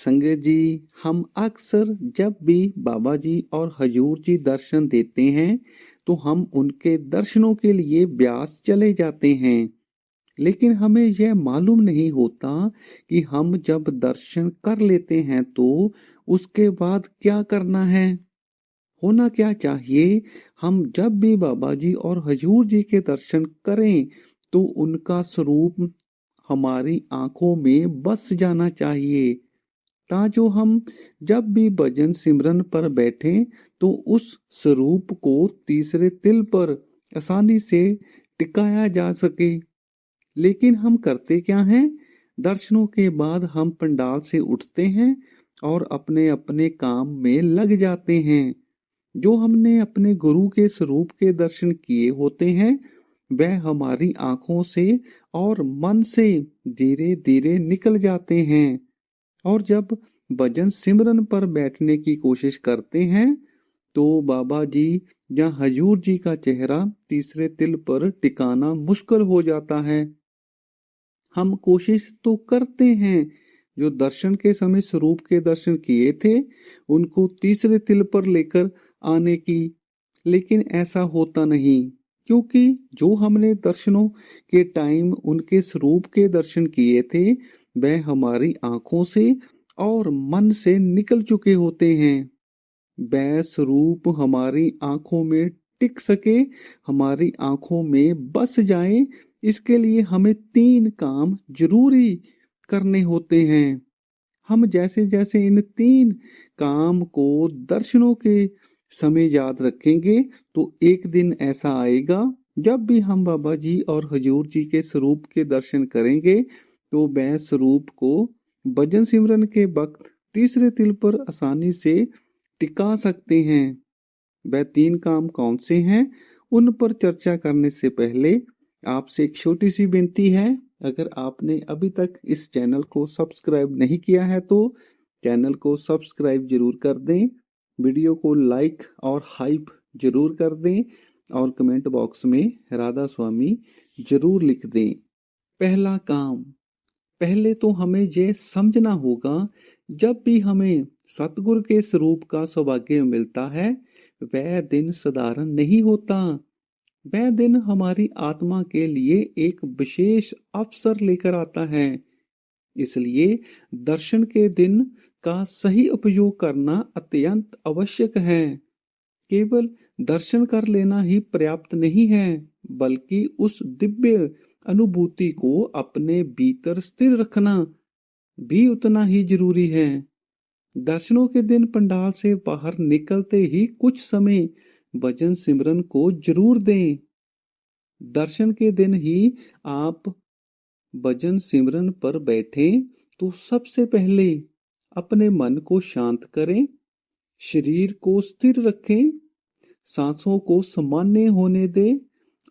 संगत जी, हम अक्सर जब भी बाबा जी और हजूर जी दर्शन देते हैं तो हम उनके दर्शनों के लिए ब्यास चले जाते हैं। लेकिन हमें यह मालूम नहीं होता कि हम जब दर्शन कर लेते हैं तो उसके बाद क्या करना है, होना क्या चाहिए। हम जब भी बाबा जी और हजूर जी के दर्शन करें तो उनका स्वरूप हमारी आंखों में बस जाना चाहिए, ताजो हम जब भी भजन सिमरन पर बैठे तो उस स्वरूप को तीसरे तिल पर आसानी से टिकाया जा सके। लेकिन हम करते क्या हैं, दर्शनों के बाद हम पंडाल से उठते हैं और अपने अपने काम में लग जाते हैं। जो हमने अपने गुरु के स्वरूप के दर्शन किए होते हैं वह हमारी आंखों से और मन से धीरे धीरे निकल जाते हैं। और जब भजन सिमरन पर बैठने की कोशिश करते हैं तो बाबा जी या हजूर जी का चेहरा तीसरे तिल पर टिकाना मुश्किल हो जाता है। हम कोशिश तो करते हैं जो दर्शन के समय स्वरूप के दर्शन किए थे उनको तीसरे तिल पर लेकर आने की, लेकिन ऐसा होता नहीं, क्योंकि जो हमने दर्शनों के टाइम उनके स्वरूप के दर्शन किए थे वह हमारी आंखों से और मन से निकल चुके होते हैं। वह स्वरूप हमारी आंखों में टिक सके, हमारी आंखों में बस जाए, इसके लिए हमें 3 काम जरूरी करने होते हैं। हम जैसे जैसे इन 3 काम को दर्शनों के समय याद रखेंगे तो एक दिन ऐसा आएगा जब भी हम बाबा जी और हजूर जी के स्वरूप के दर्शन करेंगे तो वह स्वरूप को भजन सिमरन के वक्त तीसरे तिल पर आसानी से टिका सकते हैं। वह 3 काम कौन से हैं, उन पर चर्चा करने से पहले आपसे एक छोटी सी विनती है। अगर आपने अभी तक इस चैनल को सब्सक्राइब नहीं किया है तो चैनल को सब्सक्राइब जरूर कर दें, वीडियो को लाइक और हाइप जरूर कर दें और कमेंट बॉक्स में राधा स्वामी जरूर लिख दें। पहला काम, पहले तो हमें यह समझना होगा जब भी हमें सतगुरु के स्वरूप का सौभाग्य मिलता है वह दिन साधारण नहीं होता। वह दिन हमारी आत्मा के लिए एक विशेष अवसर लेकर आता है। इसलिए दर्शन के दिन का सही उपयोग करना अत्यंत आवश्यक है। केवल दर्शन कर लेना ही पर्याप्त नहीं है, बल्कि उस दिव्य अनुभूति को अपने भीतर स्थिर रखना भी उतना ही जरूरी है। दर्शनों के दिन पंडाल से बाहर निकलते ही कुछ समय भजन सिमरन को जरूर दें। दर्शन के दिन ही आप भजन सिमरन पर बैठें तो सबसे पहले अपने मन को शांत करें, शरीर को स्थिर रखें, सांसों को सामान्य होने दें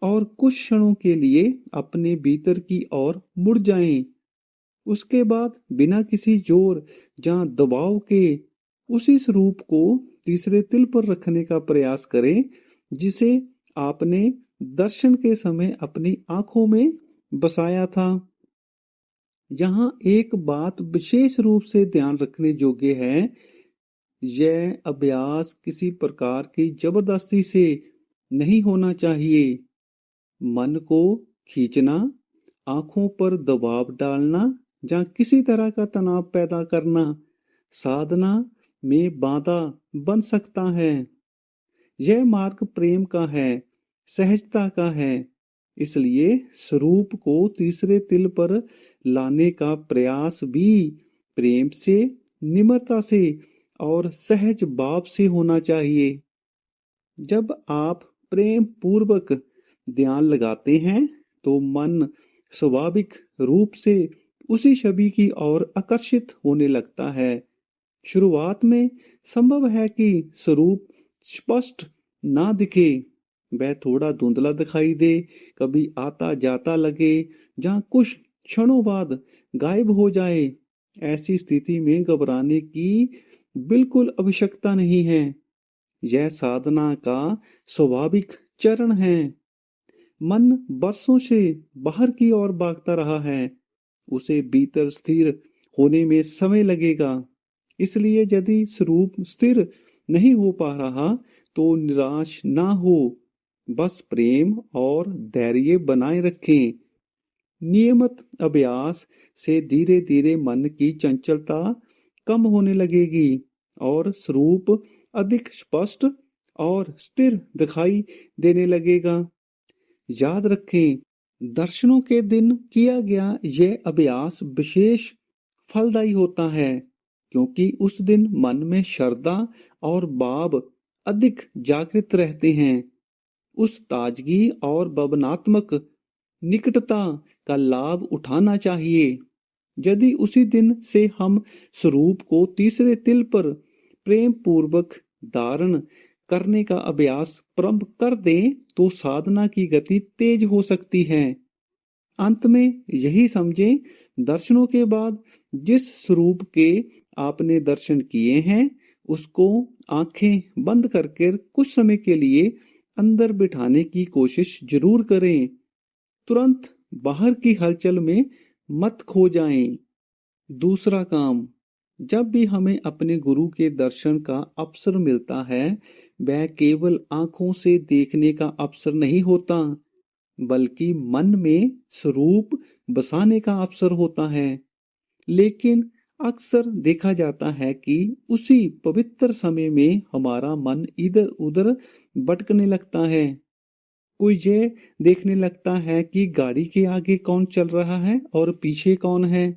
और कुछ क्षणों के लिए अपने भीतर की ओर मुड़ जाएं। उसके बाद बिना किसी जोर या दबाव के उसी स्वरूप को तीसरे तिल पर रखने का प्रयास करें जिसे आपने दर्शन के समय अपनी आंखों में बसाया था। यहाँ एक बात विशेष रूप से ध्यान रखने योग्य है, यह अभ्यास किसी प्रकार की जबरदस्ती से नहीं होना चाहिए। मन को खींचना, आंखों पर दबाव डालना या किसी तरह का तनाव पैदा करना साधना में बाधा बन सकता है। यह मार्ग प्रेम का है, सहजता का है। इसलिए स्वरूप को तीसरे तिल पर लाने का प्रयास भी प्रेम से, निम्रता से और सहज भाव से होना चाहिए। जब आप प्रेम पूर्वक ध्यान लगाते हैं तो मन स्वाभाविक रूप से उसी छवि की ओर आकर्षित होने लगता है। शुरुआत में संभव है कि स्वरूप स्पष्ट ना दिखे, वह थोड़ा धुंधला दिखाई दे, कभी आता जाता लगे, जहाँ कुछ क्षणों बाद गायब हो जाए। ऐसी स्थिति में घबराने की बिल्कुल आवश्यकता नहीं है। यह साधना का स्वाभाविक चरण है। मन बरसों से बाहर की ओर भागता रहा है, उसे भीतर स्थिर होने में समय लगेगा। इसलिए यदि स्वरूप स्थिर नहीं हो पा रहा तो निराश ना हो, बस प्रेम और धैर्य बनाए रखें। नियमित अभ्यास से धीरे धीरे मन की चंचलता कम होने लगेगी और स्वरूप अधिक स्पष्ट और स्थिर दिखाई देने लगेगा। याद रखें, दर्शनों के दिन किया गया यह अभ्यास विशेष फलदायी होता है, क्योंकि उस दिन मन में श्रद्धा और भाव अधिक जागृत रहते हैं। उस ताजगी और भावनात्मक निकटता का लाभ उठाना चाहिए। यदि उसी दिन से हम स्वरूप को तीसरे तिल पर प्रेम पूर्वक धारण करने का अभ्यास प्रारंभ कर दें तो साधना की गति तेज हो सकती है। अंत में यही समझें, दर्शनों के बाद जिस स्वरूप के आपने दर्शन किए हैं उसको आंखें बंद करके कुछ समय के लिए अंदर बिठाने की कोशिश जरूर करें। तुरंत बाहर की हलचल में मत खो जाएं। दूसरा काम, जब भी हमें अपने गुरु के दर्शन का अवसर मिलता है, वह केवल आंखों से देखने का अवसर नहीं होता, बल्कि मन में स्वरूप बसाने का अवसर होता है। लेकिन अक्सर देखा जाता है कि उसी पवित्र समय में हमारा मन इधर उधर भटकने लगता है। कोई ये देखने लगता है कि गाड़ी के आगे कौन चल रहा है और पीछे कौन है।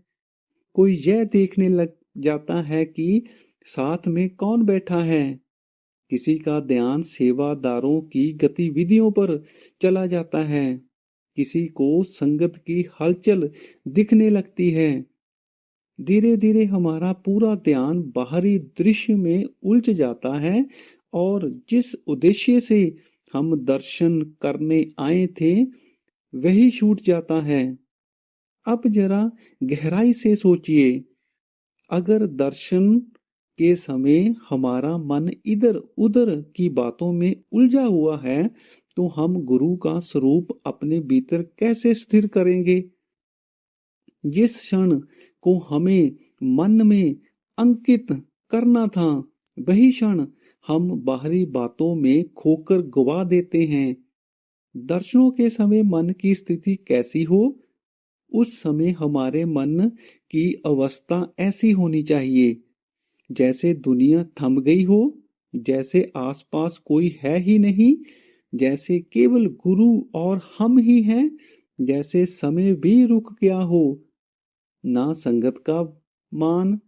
कोई यह देखने लग जाता है कि साथ में कौन बैठा है। किसी का ध्यान सेवादारों की गतिविधियों पर चला जाता है। किसी को संगत की हलचल दिखने लगती है। धीरे धीरे हमारा पूरा ध्यान बाहरी दृश्य में उलझ जाता है और जिस उद्देश्य से हम दर्शन करने आए थे वही छूट जाता है। अब जरा गहराई से सोचिए, अगर दर्शन के समय हमारा मन इधर उधर की बातों में उलझा हुआ है तो हम गुरु का स्वरूप अपने भीतर कैसे स्थिर करेंगे। जिस क्षण को हमें मन में अंकित करना था वही क्षण हम बाहरी बातों में खोकर गवा देते हैं। दर्शनों के समय मन की स्थिति कैसी हो, उस समय हमारे मन की अवस्था ऐसी होनी चाहिए जैसे दुनिया थम गई हो, जैसे आसपास कोई है ही नहीं, जैसे केवल गुरु और हम ही हैं, जैसे समय भी रुक गया हो। ना संगत का मान,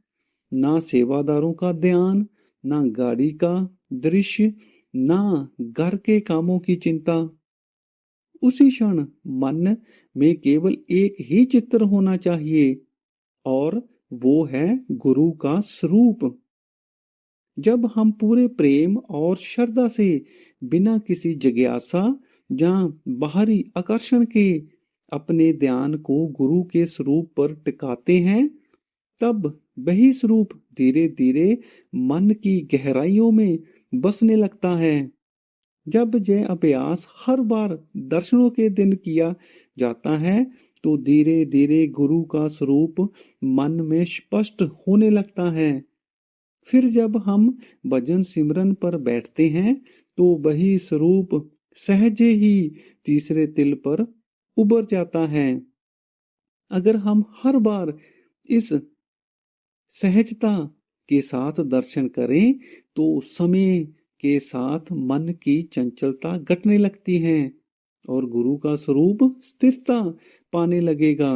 ना सेवादारों का ध्यान, ना गाड़ी का दृश्य, ना घर के कामों की चिंता। उसी क्षण मन में केवल एक ही चित्र होना चाहिए और वो है गुरु का स्वरूप। जब हम पूरे प्रेम और श्रद्धा से बिना किसी जिज्ञासा या बाहरी आकर्षण के अपने ध्यान को गुरु के स्वरूप पर टिकाते हैं, तब वही स्वरूप धीरे धीरे मन की गहराइयों में बसने लगता है। जब यह अभ्यास हर बार दर्शनों के दिन किया जाता है तो धीरे धीरे गुरु का स्वरूप मन में स्पष्ट होने लगता है। फिर जब हम भजन सिमरन पर बैठते हैं तो वही स्वरूप सहज ही तीसरे तिल पर उभर जाता है। अगर हम हर बार इस सहजता के साथ दर्शन करें तो समय के साथ मन की चंचलता घटने लगती है और गुरु का स्वरूप स्थिरता पाने लगेगा।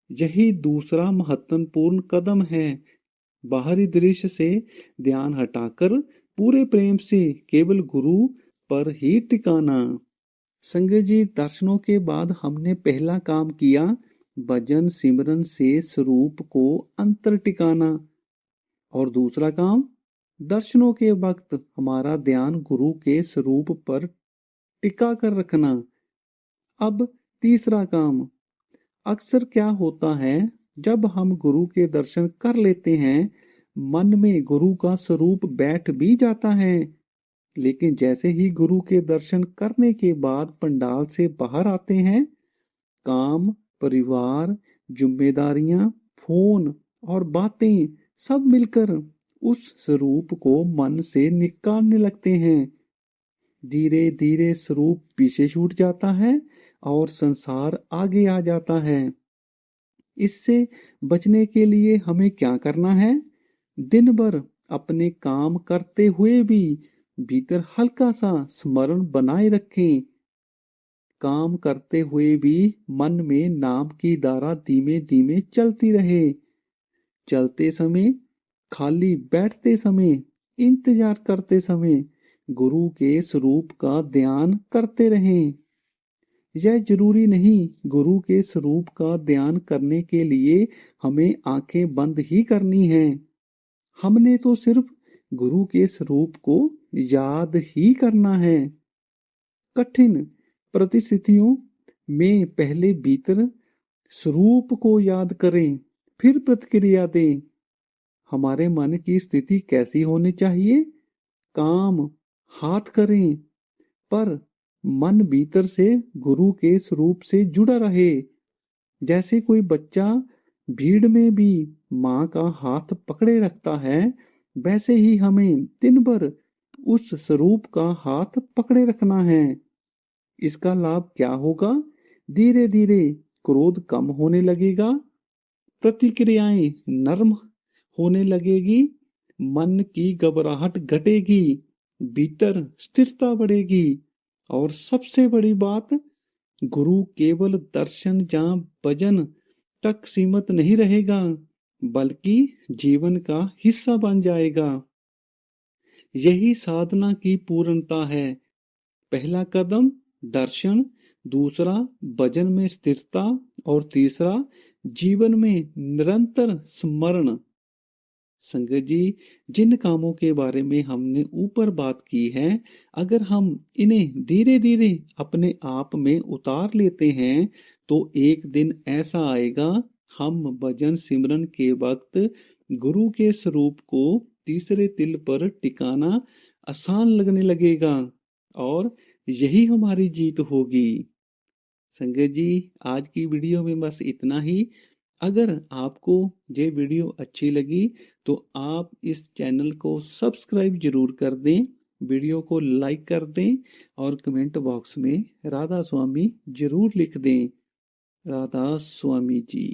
यही दूसरा महत्वपूर्ण कदम है, बाहरी दृश्य से ध्यान हटाकर पूरे प्रेम से केवल गुरु पर ही टिकाना। संजय जी, दर्शनों के बाद हमने पहला काम किया, भजन सिमरन से स्वरूप को अंतर टिकाना, और दूसरा काम दर्शनों के वक्त हमारा ध्यान गुरु के स्वरूप पर टिका कर रखना। अब तीसरा काम, अक्सर क्या होता है, जब हम गुरु के दर्शन कर लेते हैं मन में गुरु का स्वरूप बैठ भी जाता है, लेकिन जैसे ही गुरु के दर्शन करने के बाद पंडाल से बाहर आते हैं, काम, परिवार, जिम्मेदारियां, फोन और बातें सब मिलकर उस स्वरूप को मन से निकालने लगते हैं। धीरे धीरे स्वरूप पीछे छूट जाता है और संसार आगे आ जाता है। इससे बचने के लिए हमें क्या करना है? दिन भर अपने काम करते हुए भी भीतर हल्का सा स्मरण बनाए रखें। काम करते हुए भी मन में नाम की धारा धीमे धीमे चलती रहे। चलते समय, खाली बैठते समय, इंतजार करते समय गुरु के स्वरूप का ध्यान करते रहें। यह जरूरी नहीं गुरु के स्वरूप का ध्यान करने के लिए हमें आंखें बंद ही करनी है। हमने तो सिर्फ गुरु के स्वरूप को याद ही करना है। कठिन परिस्थितियों में पहले भीतर स्वरूप को याद करें, फिर प्रतिक्रिया दें। हमारे मन की स्थिति कैसी होनी चाहिए? काम हाथ करें, पर मन भीतर से गुरु के स्वरूप से जुड़ा रहे। जैसे कोई बच्चा भीड़ में भी माँ का हाथ पकड़े रखता है, वैसे ही हमें दिन भर उस स्वरूप का हाथ पकड़े रखना है। इसका लाभ क्या होगा? धीरे धीरे क्रोध कम होने लगेगा, प्रतिक्रियाएं नर्म होने लगेगी, मन की घबराहट घटेगी, भीतर स्थिरता बढ़ेगी और सबसे बड़ी बात, गुरु केवल दर्शन या भजन तक सीमित नहीं रहेगा, बल्कि जीवन का हिस्सा बन जाएगा। यही साधना की पूर्णता है। पहला कदम दर्शन, दूसरा भजन में स्थिरता और तीसरा जीवन में निरंतर स्मरण। संगत जी, जिन कामों के बारे में हमने ऊपर बात की है, अगर हम इन्हें धीरे धीरे अपने आप में उतार लेते हैं तो एक दिन ऐसा आएगा हम भजन सिमरन के वक्त गुरु के स्वरूप को तीसरे तिल पर टिकाना आसान लगने लगेगा और यही हमारी जीत होगी। संगत जी, आज की वीडियो में बस इतना ही। अगर आपको ये वीडियो अच्छी लगी तो आप इस चैनल को सब्सक्राइब जरूर कर दें, वीडियो को लाइक कर दें और कमेंट बॉक्स में राधा स्वामी जरूर लिख दें। राधा स्वामी जी।